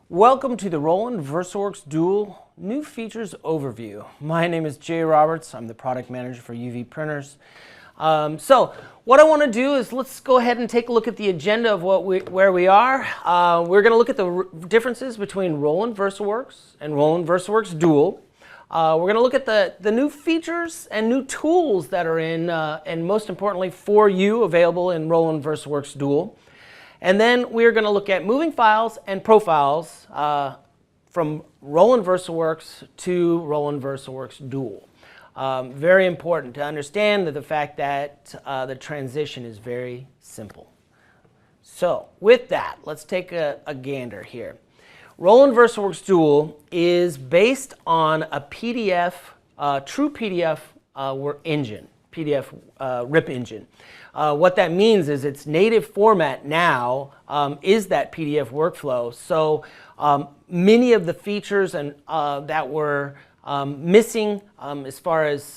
Welcome to the Roland VersaWorks Dual New Features Overview. My name is Jay Roberts. I'm the product manager for UV printers. So what I want to do is let's go ahead and take a look at the agenda of where we are. We're going to look at the differences between Roland VersaWorks and Roland VersaWorks Dual. We're going to look at the new features and new tools that are in, and most importantly for you, available in Roland VersaWorks Dual. And then we're going to look at moving files and profiles from Roland VersaWorks to Roland VersaWorks Dual. Very important to understand the fact that the transition is very simple. So with that, let's take a gander here. Roland VersaWorks Dual is based on a PDF, true PDF engine, PDF RIP engine. What that means is its native format now is that PDF workflow. So many of the features and that were missing as far as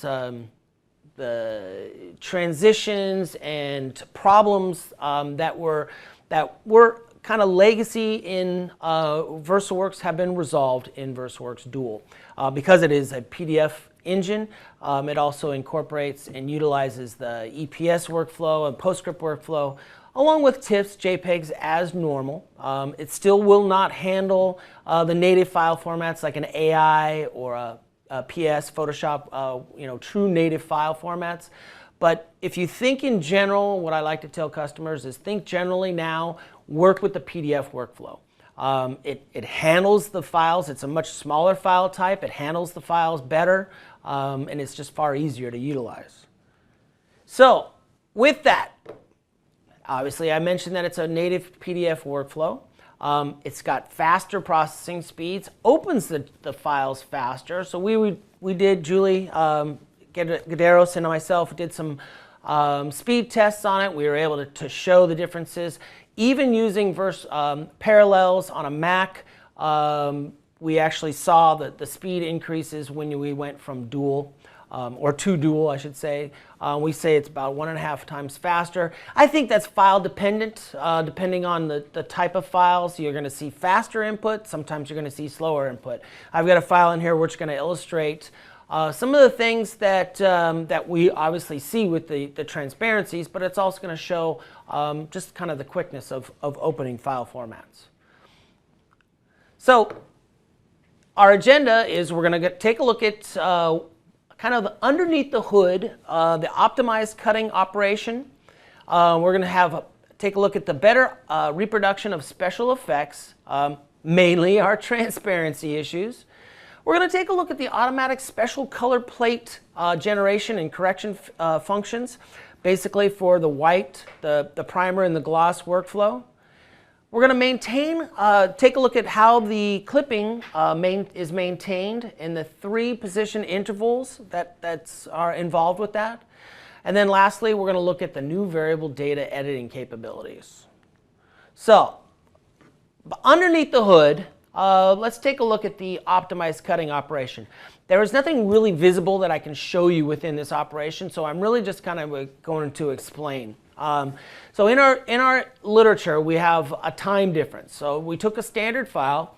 the transitions and problems that were kind of legacy in VersaWorks have been resolved in VersaWorks Dual. Because it is a PDF engine, it also incorporates and utilizes the EPS workflow and PostScript workflow, along with TIFFs, JPEGs as normal. It still will not handle the native file formats like an AI or a PS, Photoshop, true native file formats. But if you think in general, what I like to tell customers is think generally now, work with the PDF workflow. It handles the files. It's a much smaller file type. It handles the files better, and it's just far easier to utilize. So with that, obviously I mentioned that it's a native PDF workflow. It's got faster processing speeds, opens the files faster. So we did, Julie Gaderos and myself did some speed tests on it. We were able to show the differences. Even using parallels on a Mac, we actually saw that the speed increases when we went from dual, or to dual, I should say. We say it's about 1.5 times faster. I think that's file dependent, depending on the type of files. You're going to see faster input. Sometimes you're going to see slower input. I've got a file in here which is going to illustrate some of the things that we obviously see with the transparencies, but it's also going to show just kind of the quickness of opening file formats. So our agenda is we're going to take a look at kind of underneath the hood, the optimized cutting operation. We're going to take a look at the better reproduction of special effects, mainly our transparency issues. We're going to take a look at the automatic special color plate generation and correction functions, basically for the white, the primer, and the gloss workflow. We're going to take a look at how the clipping is maintained in the 3 position intervals that are involved with that. And then lastly, we're going to look at the new variable data editing capabilities. So, underneath the hood, let's take a look at the optimized cutting operation. There is nothing really visible that I can show you within this operation, so I'm really just kind of going to explain. So in our literature, we have a time difference. So we took a standard file,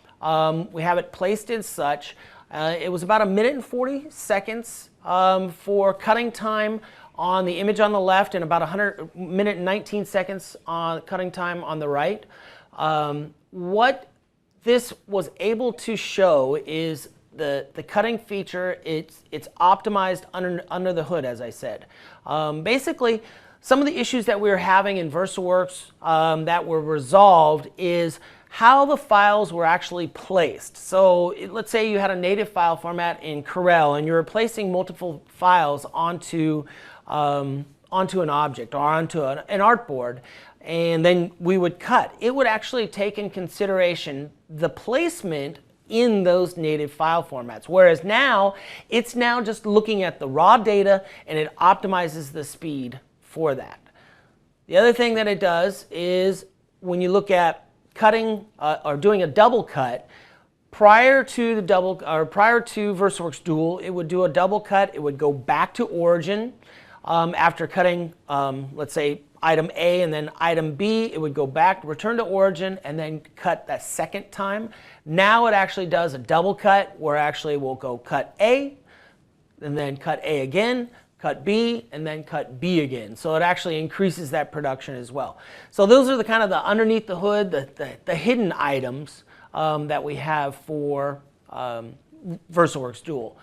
we have it placed in such. It was about 1 minute and 40 seconds for cutting time on the image on the left, and about 1 minute and 19 seconds on cutting time on the right. What this was able to show is the cutting feature. It's optimized under the hood, as I said. Basically, some of the issues that we were having in VersaWorks that were resolved is how the files were actually placed. So let's say you had a native file format in Corel and you're placing multiple files onto an object or onto an artboard, and then we would cut. It would actually take in consideration the placement in those native file formats. Whereas now, it's now just looking at the raw data and it optimizes the speed for that. The other thing that it does is when you look at cutting or doing a double cut, prior to VersaWorks Dual, it would do a double cut. It would go back to origin after cutting, let's say, item A and then item B, it would go back, return to origin, and then cut that second time. Now it actually does a double cut, where actually we'll go cut A, and then cut A again, cut B, and then cut B again. So it actually increases that production as well. So those are the kind of the underneath the hood, the hidden items that we have for VersaWorks Dual.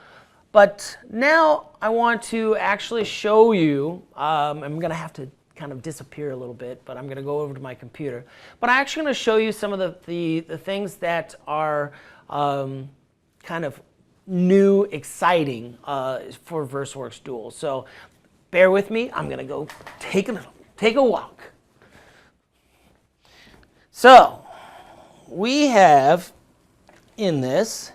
But now I want to actually show you, I'm going to have to kind of disappear a little bit, but I'm going to go over to my computer. But I'm actually going to show you some of the things that are kind of new, exciting for VersaWorks Dual. So bear with me. I'm going to go take a walk. So we have in this,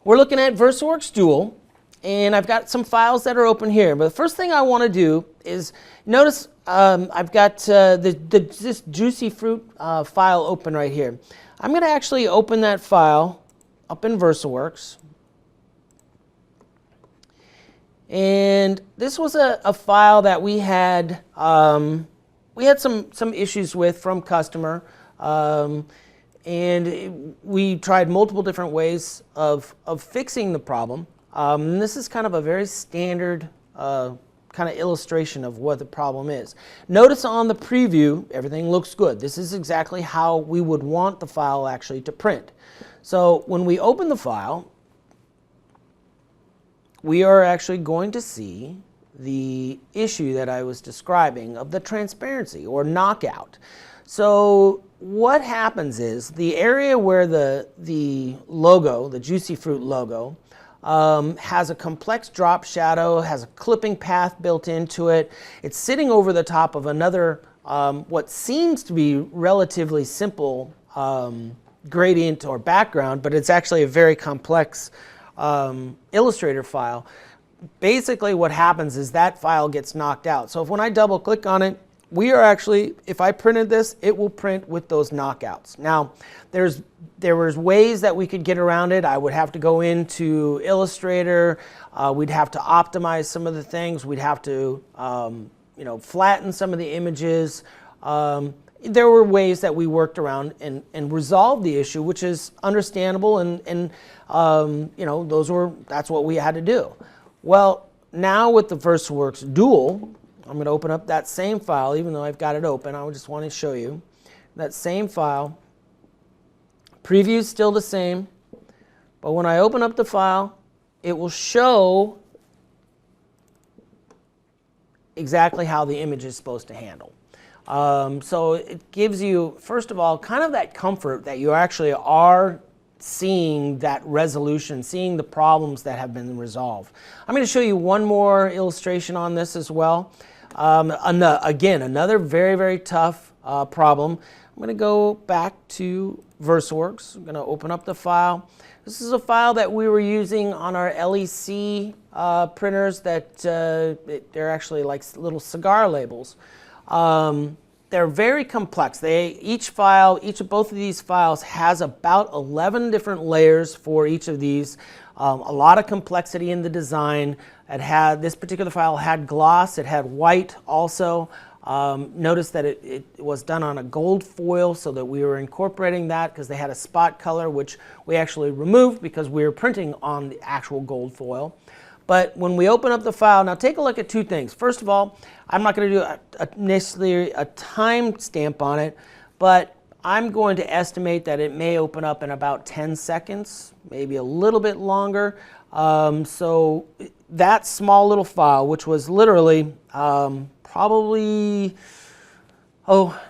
we're looking at VersaWorks Dual, and I've got some files that are open here. But the first thing I want to do is notice I've got this Juicy Fruit file open right here. I'm going to actually open that file up in VersaWorks. And this was a file that we had some issues with from customer, and we tried multiple different ways of fixing the problem. And this is kind of a very standard kind of illustration of what the problem is. Notice on the preview, everything looks good. This is exactly how we would want the file actually to print. So when we open the file, we are actually going to see the issue that I was describing of the transparency or knockout. So what happens is the area where the logo, the Juicy Fruit logo, has a complex drop shadow, has a clipping path built into it. It's sitting over the top of another, what seems to be relatively simple gradient or background, but it's actually a very complex Illustrator file. Basically what happens is that file gets knocked out. So if when I double click on it, we are actually, if I printed this, it will print with those knockouts. Now, there was ways that we could get around it. I would have to go into Illustrator. We'd have to optimize some of the things. We'd have to, flatten some of the images. There were ways that we worked around and resolved the issue, which is understandable, and that's what we had to do. Well, now with the VersaWorks Dual, I'm going to open up that same file, even though I've got it open. I just want to show you that same file. Preview is still the same, but when I open up the file, it will show exactly how the image is supposed to handle. So it gives you, first of all, kind of that comfort that you actually are seeing that resolution, seeing the problems that have been resolved. I'm going to show you one more illustration on this as well. Again, another very, very tough problem. I'm going to go back to VersaWorks. I'm going to open up the file. This is a file that we were using on our LEC printers that they're actually like little cigar labels. They're very complex. Both of these files has about 11 different layers for each of these. A lot of complexity in the design. This particular file had gloss. It had white also. Notice that it was done on a gold foil, so that we were incorporating that because they had a spot color, which we actually removed because we were printing on the actual gold foil. But when we open up the file, now take a look at two things. First of all, I'm not going to do necessarily a time stamp on it, but I'm going to estimate that it may open up in about 10 seconds, maybe a little bit longer. So that small little file, which was literally probably,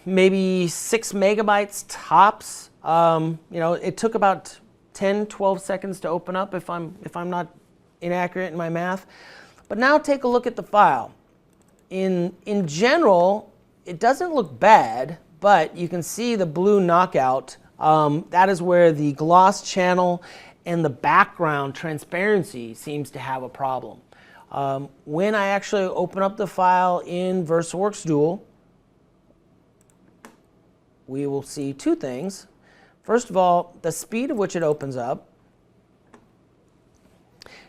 maybe 6 megabytes tops, it took about 10, 12 seconds to open up if I'm not inaccurate in my math. But now take a look at the file. In general, it doesn't look bad, but you can see the blue knockout. That is where the gloss channel and the background transparency seems to have a problem. When I actually open up the file in VersaWorks Dual, we will see two things. First of all, the speed of which it opens up.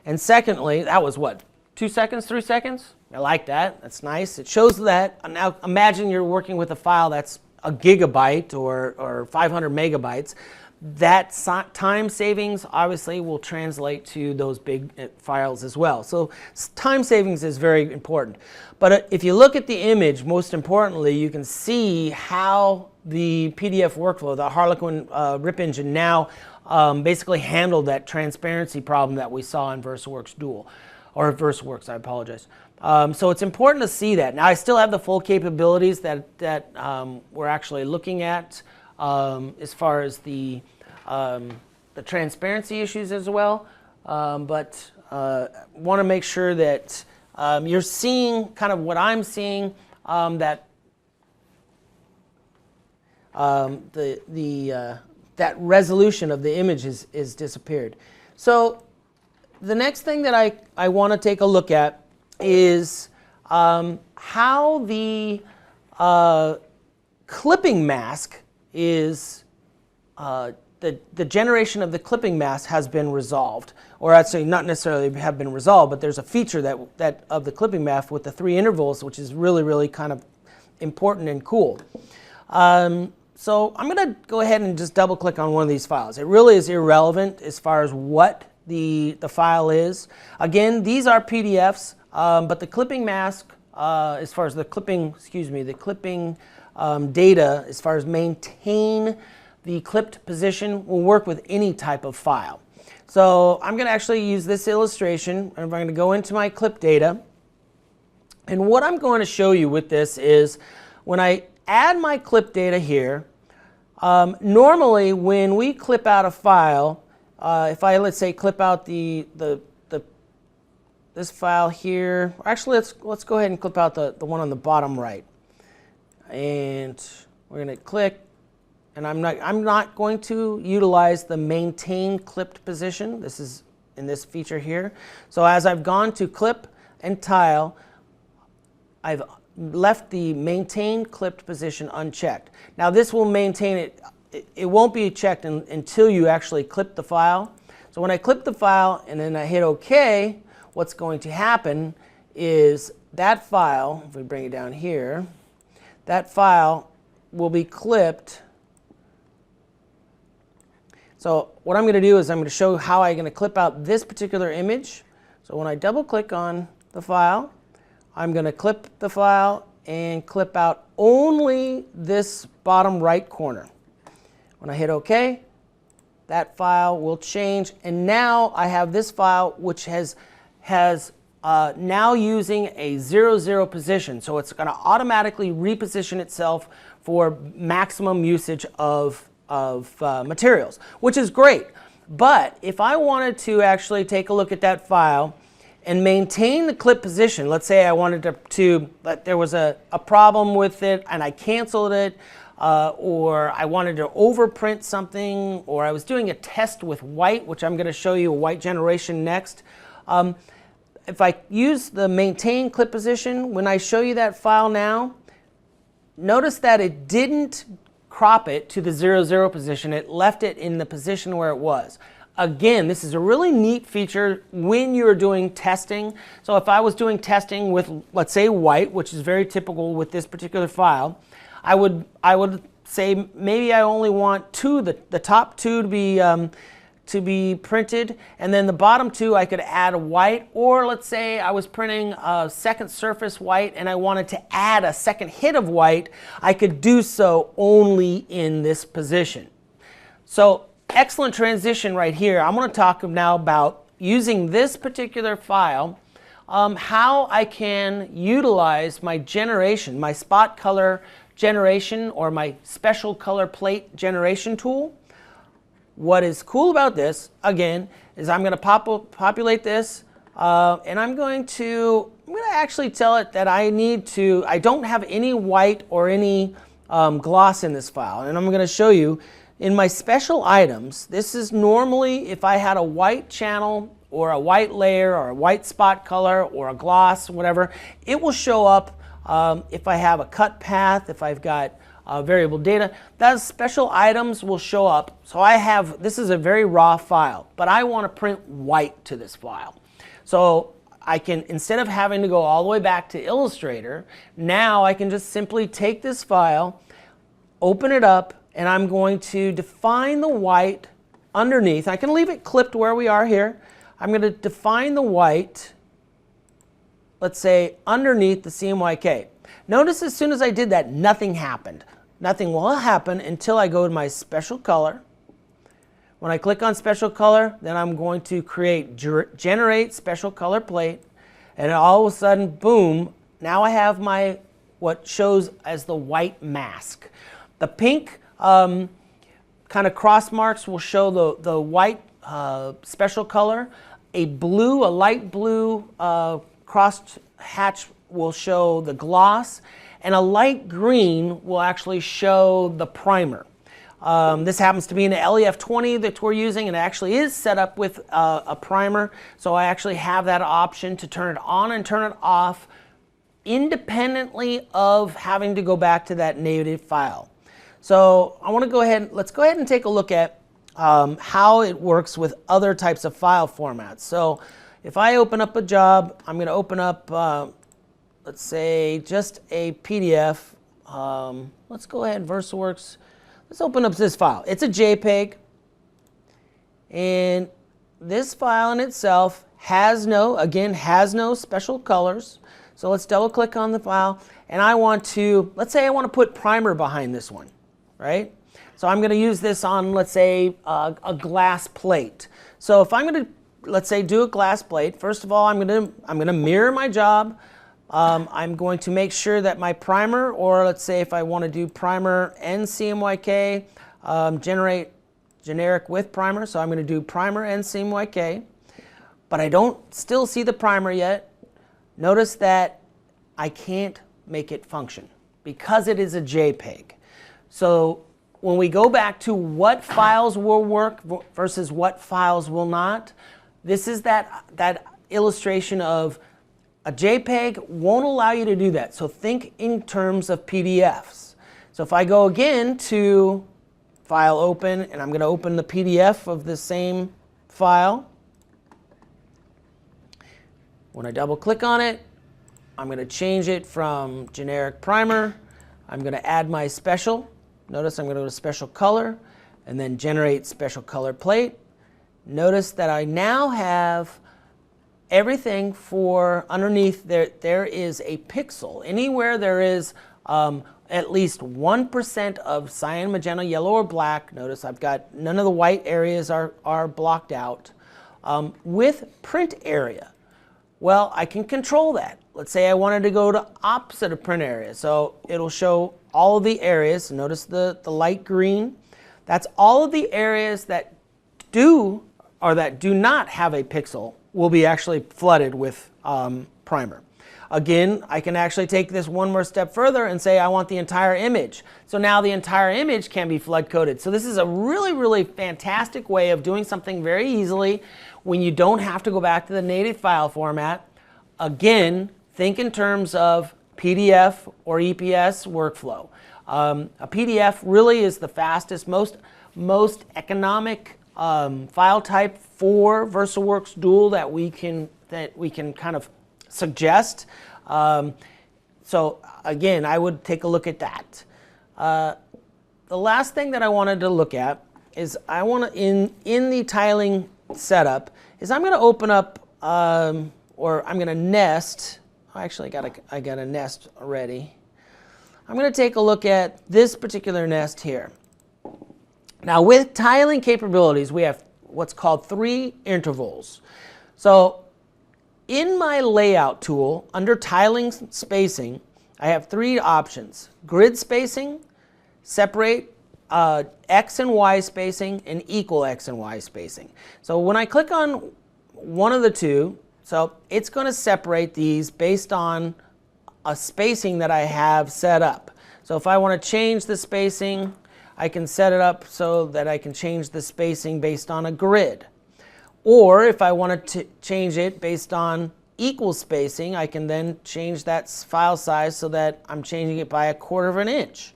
And secondly, that was what, 2 seconds, 3 seconds. I like that. That's nice. It shows that. Now imagine you're working with a file that's a gigabyte or 500 megabytes. That time savings obviously will translate to those big files as well. So time savings is very important. But if you look at the image, most importantly, you can see how the PDF workflow, the Harlequin rip engine now basically handled that transparency problem that we saw in VersaWorks Dual, or VersaWorks, I apologize. So it's important to see that. Now I still have the full capabilities that we're actually looking at as far as the transparency issues as well, but want to make sure that you're seeing kind of what I'm seeing, that that resolution of the image is disappeared. So the next thing that I want to take a look at is how the clipping mask is, the generation of the clipping mask has been resolved, or actually not necessarily have been resolved, but there's a feature that of the clipping mask with the 3 intervals, which is really kind of important and cool. So I'm going to go ahead and just double click on one of these files. It really is irrelevant as far as what the file is. Again, these are PDFs, but the clipping mask, as far as the clipping, the clipping data, as far as maintain the clipped position, will work with any type of file. So I'm going to actually use this illustration, and I'm going to go into my clip data. And what I'm going to show you with this is when I add my clip data here, normally when we clip out a file, if I, let's say, clip out this file here, actually let's go ahead and clip out the one on the bottom right, and we're going to click, and I'm not going to utilize the maintain clipped position. This is in this feature here. So as I've gone to clip and tile, I've left the maintain clipped position unchecked. Now this will maintain it. It won't be checked until you actually clip the file. So when I clip the file and then I hit OK, what's going to happen is that file, if we bring it down here, that file will be clipped. So what I'm going to do is I'm going to show how I'm going to clip out this particular image. So when I double click on the file, I'm going to clip the file and clip out only this bottom right corner. When I hit OK, that file will change, and now I have this file which has now using a 0, 0 position. So it's going to automatically reposition itself for maximum usage of materials, which is great. But if I wanted to actually take a look at that file and maintain the clip position, let's say I wanted but there was a problem with it and I canceled it, or I wanted to overprint something, or I was doing a test with white, which I'm going to show you a white generation next. If I use the maintain clip position, when I show you that file now, notice that it didn't crop it to the 0, 0 position. It left it in the position where it was. Again, this is a really neat feature when you're doing testing. So if I was doing testing with, let's say, white, which is very typical with this particular file, I would say maybe I only want the top 2 to be printed, and then the bottom 2 I could add a white, or let's say I was printing a second surface white and I wanted to add a second hit of white, I could do so only in this position. So excellent transition right here. I'm going to talk now about using this particular file, how I can utilize my generation, my spot color generation, or my special color plate generation tool. What is cool about this, again, is I'm going to populate this, and I'm going to actually tell it that I don't have any white or any gloss in this file. And I'm going to show you in my special items. This is normally if I had a white channel or a white layer or a white spot color or a gloss, whatever, it will show up if I have a cut path, if I've got variable data. Those special items will show up. So this is a very raw file, but I want to print white to this file. So I can, instead of having to go all the way back to Illustrator, now I can just simply take this file, open it up, and I'm going to define the white underneath. I can leave it clipped where we are here. I'm going to define the white, let's say, underneath the CMYK. Notice as soon as I did that, nothing happened. Nothing will happen until I go to my special color. When I click on special color, then I'm going to create generate special color plate, and all of a sudden, boom, now I have my what shows as the white mask. The pink kind of cross marks will show the white special color. A light blue crossed hatch will show the gloss, and a light green will actually show the primer. This happens to be an LEF20 that we're using, and it actually is set up with a primer, so I actually have that option to turn it on and turn it off independently of having to go back to that native file. So I want to let's go ahead and take a look at how it works with other types of file formats. So if I open up a job, I'm going to open up, let's say, just a PDF. Let's go ahead, VersaWorks. Let's open up this file. It's a JPEG, and this file in itself has no special colors. So let's double click on the file, and let's say I want to put primer behind this one, right? So I'm going to use this on, let's say, a glass plate. So if I'm going to, let's say, do a glass plate, first of all, I'm going to mirror my job. I'm going to make sure that my primer, or let's say if I want to do primer and CMYK, generate generic with primer. So I'm going to do primer and CMYK, but I don't still see the primer yet. Notice that I can't make it function because it is a JPEG. So when we go back to what files will work versus what files will not, this is that illustration of a JPEG won't allow you to do that. So think in terms of PDFs. So if I go again to File Open, and I'm going to open the PDF of the same file. When I double click on it, I'm going to change it from generic primer. I'm going to add my special. Notice I'm going to go to special color and then generate special color plate. Notice that I now have everything for underneath there is a pixel. Anywhere there is at least 1% of cyan, magenta, yellow, or black, notice I've got none of the white areas are blocked out. With print area, well, I can control that. Let's say I wanted to go to opposite of print area. So it'll show all of the areas. Notice the light green. That's all of the areas that do not have a pixel will be actually flooded with primer. Again, I can actually take this one more step further and say I want the entire image. So now the entire image can be flood coded. So this is a really, really fantastic way of doing something very easily when you don't have to go back to the native file format. Again, think in terms of PDF or EPS workflow. A PDF really is the fastest, most economic file type for VersaWorks Dual that we can kind of suggest. So again, I would take a look at that. The last thing that I wanted to look at is in the tiling setup is I'm going to open up or I'm going to nest. Actually, I got a nest already. I'm going to take a look at this particular nest here. Now with tiling capabilities, we have what's called 3 intervals. So in my layout tool, under tiling spacing, I have 3 options: grid spacing, separate X and Y spacing, and equal X and Y spacing. So when I click on one of the 2, so it's going to separate these based on a spacing that I have set up. So if I want to change the spacing, I can set it up so that I can change the spacing based on a grid. Or if I wanted to change it based on equal spacing, I can then change that file size so that I'm changing it by 1/4 of an inch.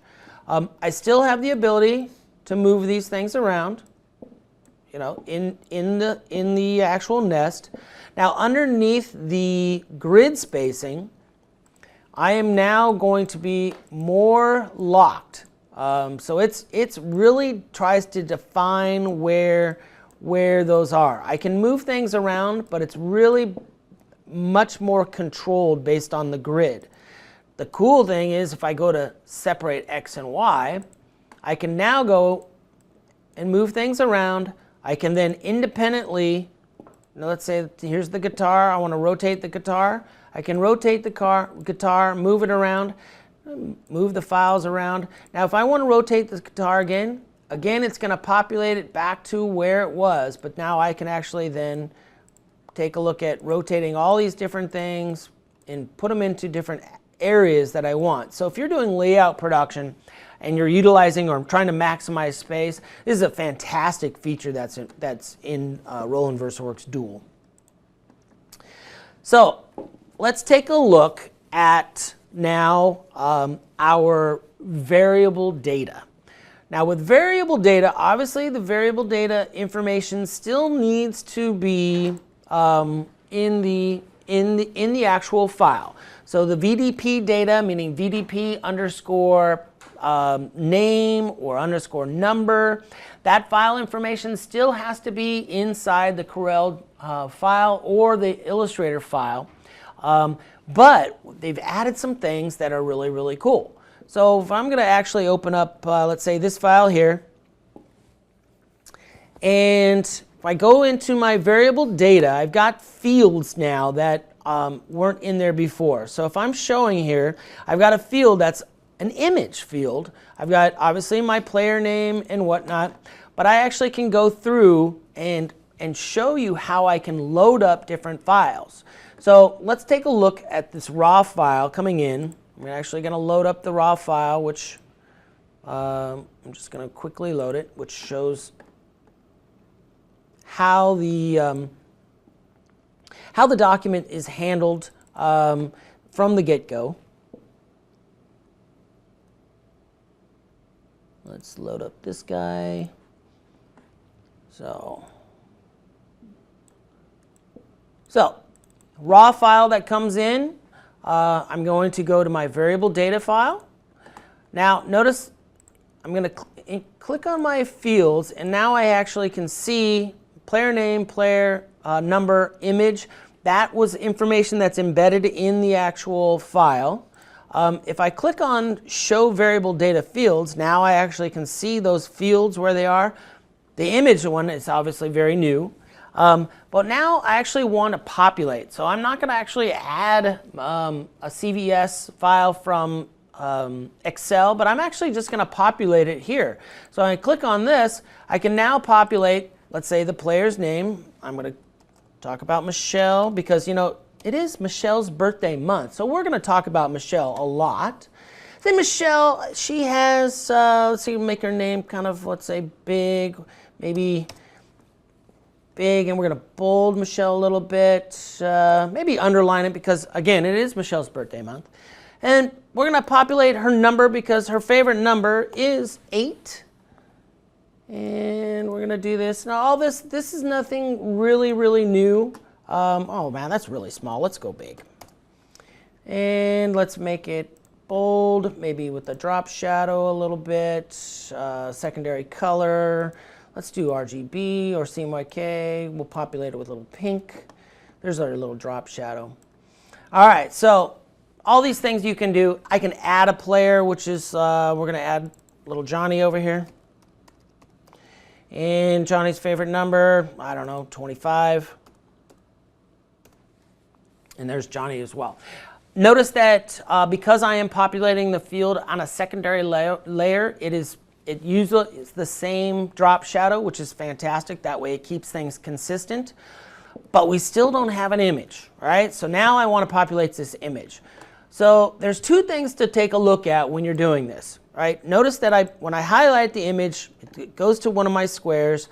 I still have the ability to move these things around. in the actual nest. Now underneath the grid spacing, I am now going to be more locked. So it's really tries to define where those are. I can move things around, but it's really much more controlled based on the grid. The cool thing is if I go to separate X and Y, I can now go and move things around. I can then independently, let's say here's the guitar, I want to rotate the guitar. I can rotate the guitar, move it around, move the files around. Now if I want to rotate the guitar again it's going to populate it back to where it was, but now I can actually then take a look at rotating all these different things and put them into different areas that I want. So if you're doing layout production and you're utilizing or trying to maximize space, this is a fantastic feature that's in Roland VersaWorks Dual. So let's take a look at now our variable data. Now with variable data, obviously the variable data information still needs to be in the actual file. So the VDP data, meaning VDP underscore name or underscore number, that file information still has to be inside the Corel file or the Illustrator file. But they've added some things that are really, really cool. So if I'm going to actually open up, let's say this file here, and if I go into my variable data, I've got fields now that weren't in there before. So if I'm showing here, I've got a field that's an image field. I've got obviously my player name and whatnot, but I actually can go through and show you how I can load up different files. So let's take a look at this raw file coming in. I'm actually going to load up the raw file, which I'm just going to quickly load it, which shows how the document is handled from the get-go. Let's load up this guy. So raw file that comes in, I'm going to go to my variable data file. Now notice I'm going to click on my fields, and now I actually can see player name, player number, image. That was information that's embedded in the actual file. If I click on show variable data fields, now I actually can see those fields where they are. The image one is obviously very new. But now I actually want to populate. So I'm not going to actually add a CVS file from Excel, but I'm actually just going to populate it here. So I click on this, I can now populate, let's say, the player's name. I'm going to talk about Michelle because, it is Michelle's birthday month. So we're going to talk about Michelle a lot. Say Michelle, she has, let's see, make her name kind of, let's say, big, maybe big, and we're going to bold Michelle a little bit, maybe underline it because, again, it is Michelle's birthday month. And we're going to populate her number because her favorite number is 8. And we're going to do this. Now, all this is nothing really, really new. Oh, man, that's really small. Let's go big. And let's make it bold, maybe with a drop shadow a little bit, secondary color. Let's do RGB or CMYK. We'll populate it with a little pink. There's our little drop shadow. All right, so all these things you can do. I can add a player, which is, we're going to add little Johnny over here. And Johnny's favorite number, I don't know, 25. And there's Johnny as well. Notice that because I am populating the field on a secondary layer, it uses the same drop shadow, which is fantastic. That way it keeps things consistent. But we still don't have an image, right? So now I want to populate this image. So there's two things to take a look at when you're doing this, right? Notice that when I highlight the image, it goes to one of my squares,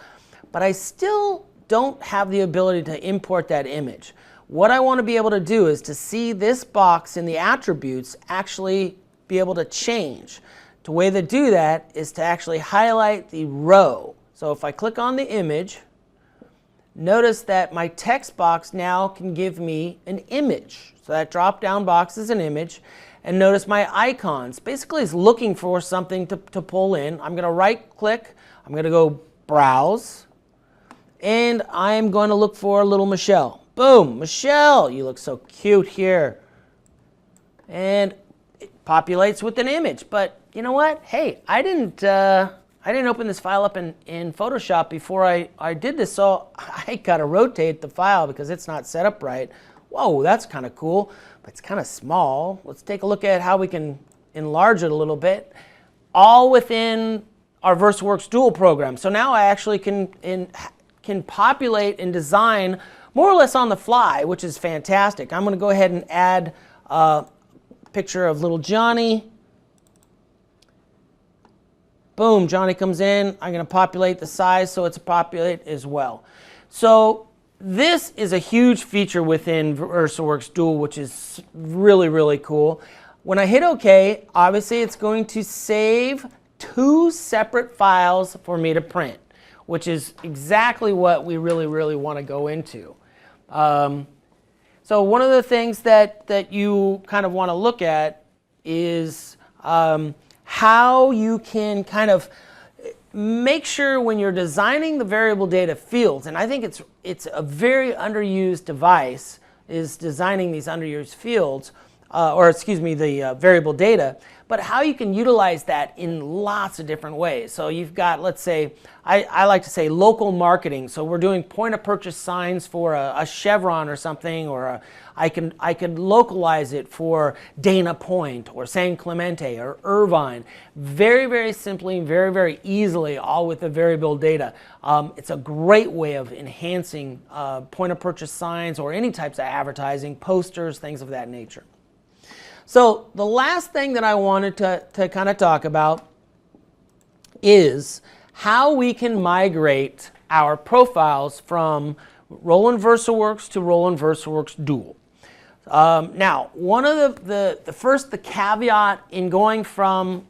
but I still don't have the ability to import that image. What I want to be able to do is to see this box in the attributes actually be able to change. The way to do that is to actually highlight the row. So if I click on the image, notice that my text box now can give me an image. So that drop down box is an image. And notice my icons. Basically it's looking for something to pull in. I'm going to right click. I'm going to go browse. And I'm going to look for little Michelle. Boom, Michelle, you look so cute here. And it populates with an image. But you know what? Hey, I didn't open this file up in Photoshop before I did this, so I gotta rotate the file because it's not set up right. Whoa, that's kind of cool, but it's kind of small. Let's take a look at how we can enlarge it a little bit, all within our VersaWorks Dual program. So now I actually can populate and design more or less on the fly, which is fantastic. I'm going to go ahead and add a picture of little Johnny. Boom, Johnny comes in. I'm going to populate the size so it's populate as well. So this is a huge feature within VersaWorks Dual, which is really, really cool. When I hit OK, obviously it's going to save 2 separate files for me to print, which is exactly what we really, really want to go into. So one of the things that you kind of want to look at is how you can kind of make sure when you're designing the variable data fields, and I think it's a very underused device, is designing these underused fields, the variable data, but how you can utilize that in lots of different ways. So you've got, let's say, I like to say local marketing. So we're doing point of purchase signs for a Chevron or something, or I could localize it for Dana Point or San Clemente or Irvine. Very, very simply, very, very easily, all with the variable data. It's a great way of enhancing point of purchase signs or any types of advertising, posters, things of that nature. So the last thing that I wanted to kind of talk about is how we can migrate our profiles from Roland VersaWorks to Roland VersaWorks Dual. Now, one of the caveat in going from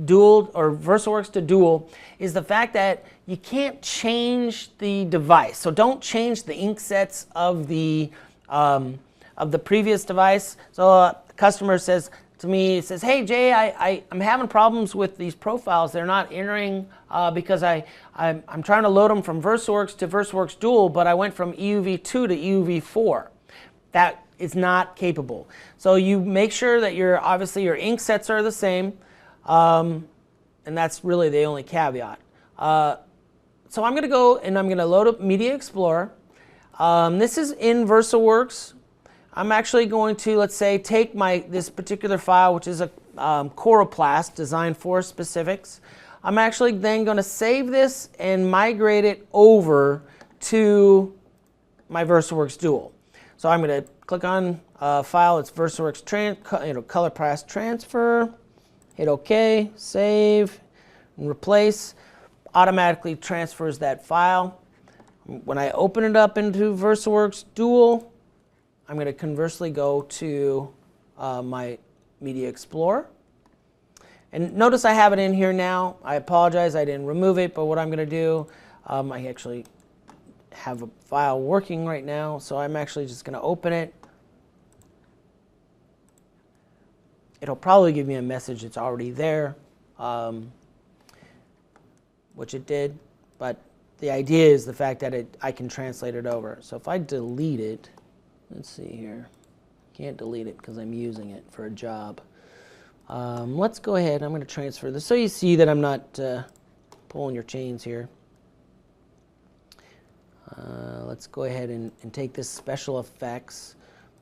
Dual or VersaWorks to Dual is the fact that you can't change the device. So don't change the ink sets of the previous device. So customer says to me, says, hey Jay, I'm having problems with these profiles. They're not entering because I'm trying to load them from VersaWorks to VersaWorks Dual, but I went from EUV2 to EUV4. That is not capable. So you make sure that obviously your ink sets are the same, and that's really the only caveat. So I'm going to go and I'm going to load up Media Explorer. This is in VersaWorks. I'm actually going to, let's say, take this particular file, which is a Coroplast designed for specifics. I'm actually then going to save this and migrate it over to my VersaWorks Dual. So I'm going to click on file. It's VersaWorks Coroplast transfer. Hit OK, save, and replace. Automatically transfers that file. When I open it up into VersaWorks Dual, I'm going to conversely go to my Media Explorer. And notice I have it in here now. I apologize, I didn't remove it, but what I'm going to do, I actually have a file working right now, so I'm actually just going to open it. It'll probably give me a message that's already there, which it did, but the idea is the fact that I can translate it over. So if I delete it, let's see here. Can't delete it because I'm using it for a job. Let's go ahead. I'm going to transfer this so you see that I'm not pulling your chains here. Let's go ahead and take this special effects.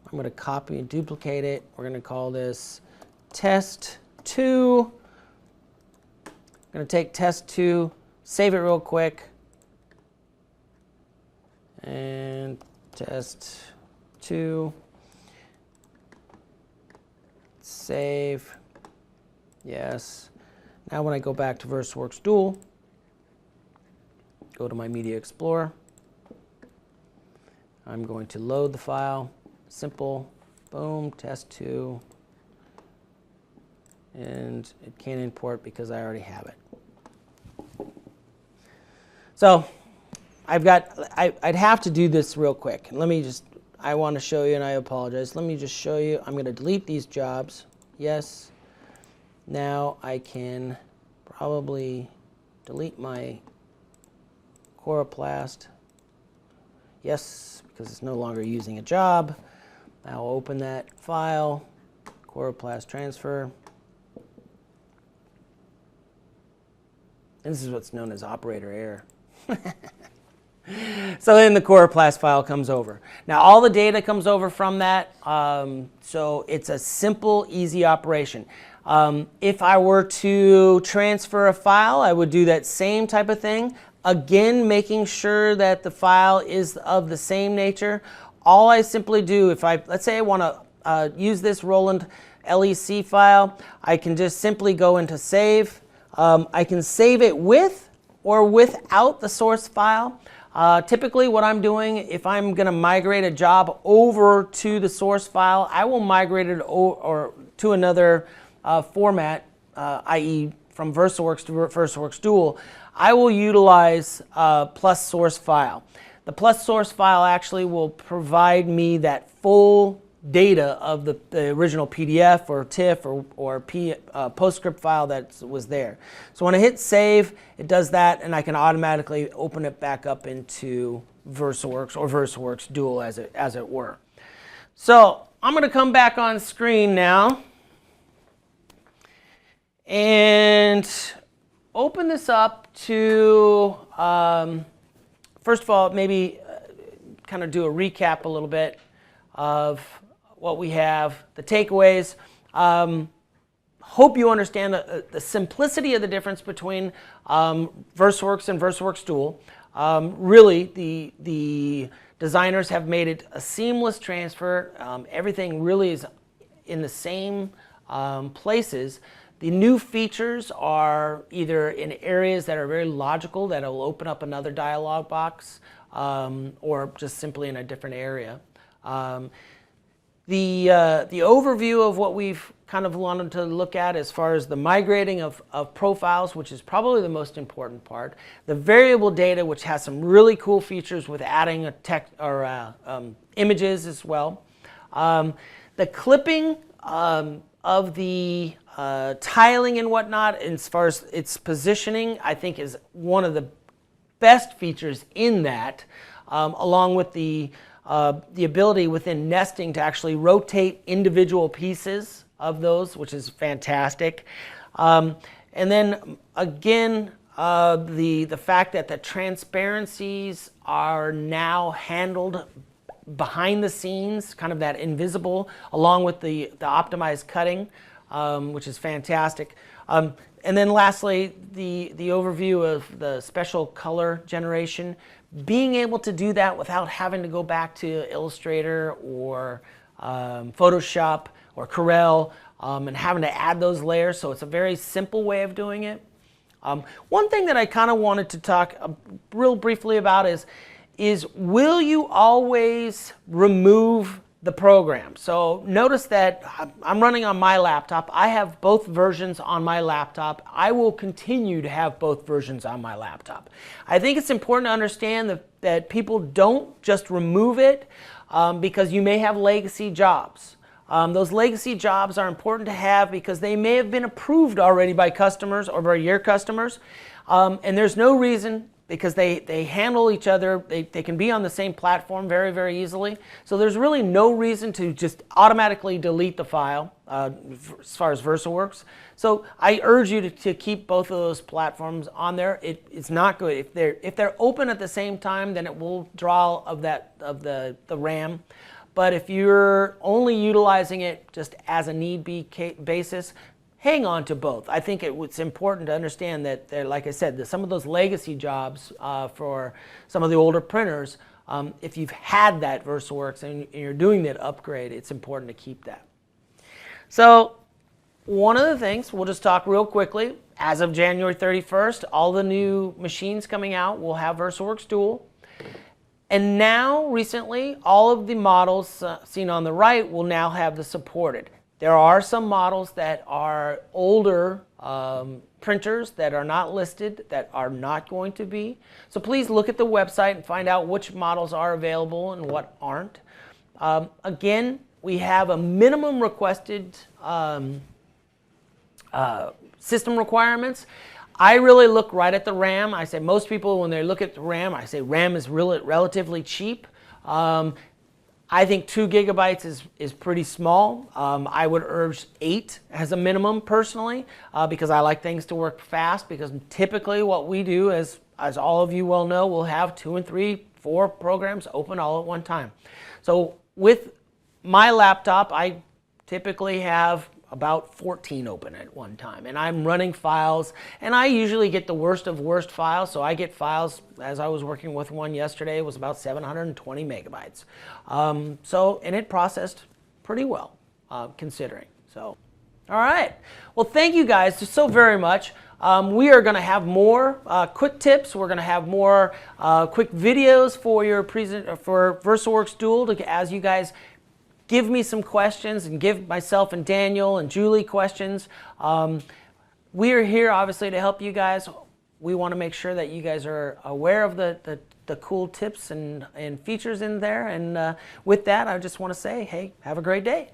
I'm going to copy and duplicate it. We're going to call this test 2. I'm going to take test 2, save it real quick, and test 2, save, yes. Now when I go back to VersaWorks Dual, go to my Media Explorer, I'm going to load the file, simple, boom, test 2, and it can't import because I already have it. So I'd have to do this real quick. Let me just, I want to show you, and I apologize. Let me just show you. I'm going to delete these jobs. Yes. Now I can probably delete my coroplast. Yes, because it's no longer using a job. I'll open that file, coroplast transfer. And this is what's known as operator error. So then the coroplast file comes over. Now all the data comes over from that, so it's a simple, easy operation. If I were to transfer a file, I would do that same type of thing. Again, making sure that the file is of the same nature. All I simply do, if let's say I want to use this Roland LEC file, I can just simply go into save. I can save it with or without the source file. Typically what I'm doing, if I'm going to migrate a job over to the source file, I will migrate it or to another format, i.e. from VersaWorks to VersaWorks Dual. I will utilize plus source file. The plus source file actually will provide me that full data of the original PDF or TIFF or PostScript file that was there. So when I hit save, it does that, and I can automatically open it back up into VersaWorks or VersaWorks Dual as it were. So I'm going to come back on screen now and open this up to, first of all, maybe kind of do a recap a little bit of what we have, the takeaways. Hope you understand the simplicity of the difference between VersaWorks and VersaWorks Dual. Really, the designers have made it a seamless transfer. Everything really is in the same places. The new features are either in areas that are very logical, that will open up another dialog box, or just simply in a different area. The overview of what we've kind of wanted to look at as far as the migrating of profiles, which is probably the most important part. The variable data, which has some really cool features with adding a text or images as well. The clipping of the tiling and whatnot, as far as its positioning, I think is one of the best features in that, along with the ability within nesting to actually rotate individual pieces of those, which is fantastic. And then again, the fact that the transparencies are now handled behind the scenes, kind of that invisible, along with the optimized cutting, which is fantastic. And then lastly, the overview of the special color generation. Being able to do that without having to go back to Illustrator or Photoshop or Corel and having to add those layers. So it's a very simple way of doing it. One thing that I kind of wanted to talk real briefly about is will you always remove the program? So notice that I'm running on my laptop. I have both versions on my laptop. I will continue to have both versions on my laptop. I think it's important to understand that people don't just remove it because you may have legacy jobs. Those legacy jobs are important to have because they may have been approved already by customers or by your customers, and there's no reason, because they handle each other, they can be on the same platform very, very easily. So there's really no reason to just automatically delete the file as far as VersaWorks. So I urge you to keep both of those platforms on there. It's not good. If they're open at the same time, then it will draw of the RAM. But if you're only utilizing it just as a need-be basis, hang on to both. I think it's important to understand that, like I said, some of those legacy jobs for some of the older printers, if you've had that VersaWorks and you're doing that upgrade, it's important to keep that. So one of the things, we'll just talk real quickly, as of January 31st, all the new machines coming out will have VersaWorks Dual. And now, recently, all of the models seen on the right will now have the supported. There are some models that are older printers that are not listed, that are not going to be. So please look at the website and find out which models are available and what aren't. Again, we have a minimum requested system requirements. I really look right at the RAM. I say most people, when they look at the RAM, I say RAM is relatively cheap. I think 2 gigabytes is pretty small. I would urge 8 as a minimum personally, because I like things to work fast, because typically what we do, as all of you well know, we'll have 2 and 3, 4 programs open all at one time. So with my laptop, I typically have about 14 open at one time, and I'm running files, and I usually get the worst of worst files. So I get files, as I was working with one yesterday, it was about 720 megabytes. And it processed pretty well, considering. So, all right. Well, thank you guys so very much. We are going to have more quick tips. We're going to have more quick videos for your for VersaWorks Dual, as you guys give me some questions and give myself and Daniel and Julie questions. We are here obviously to help you guys. We want to make sure that you guys are aware of the cool tips and features in there. And with that, I just want to say, hey, have a great day.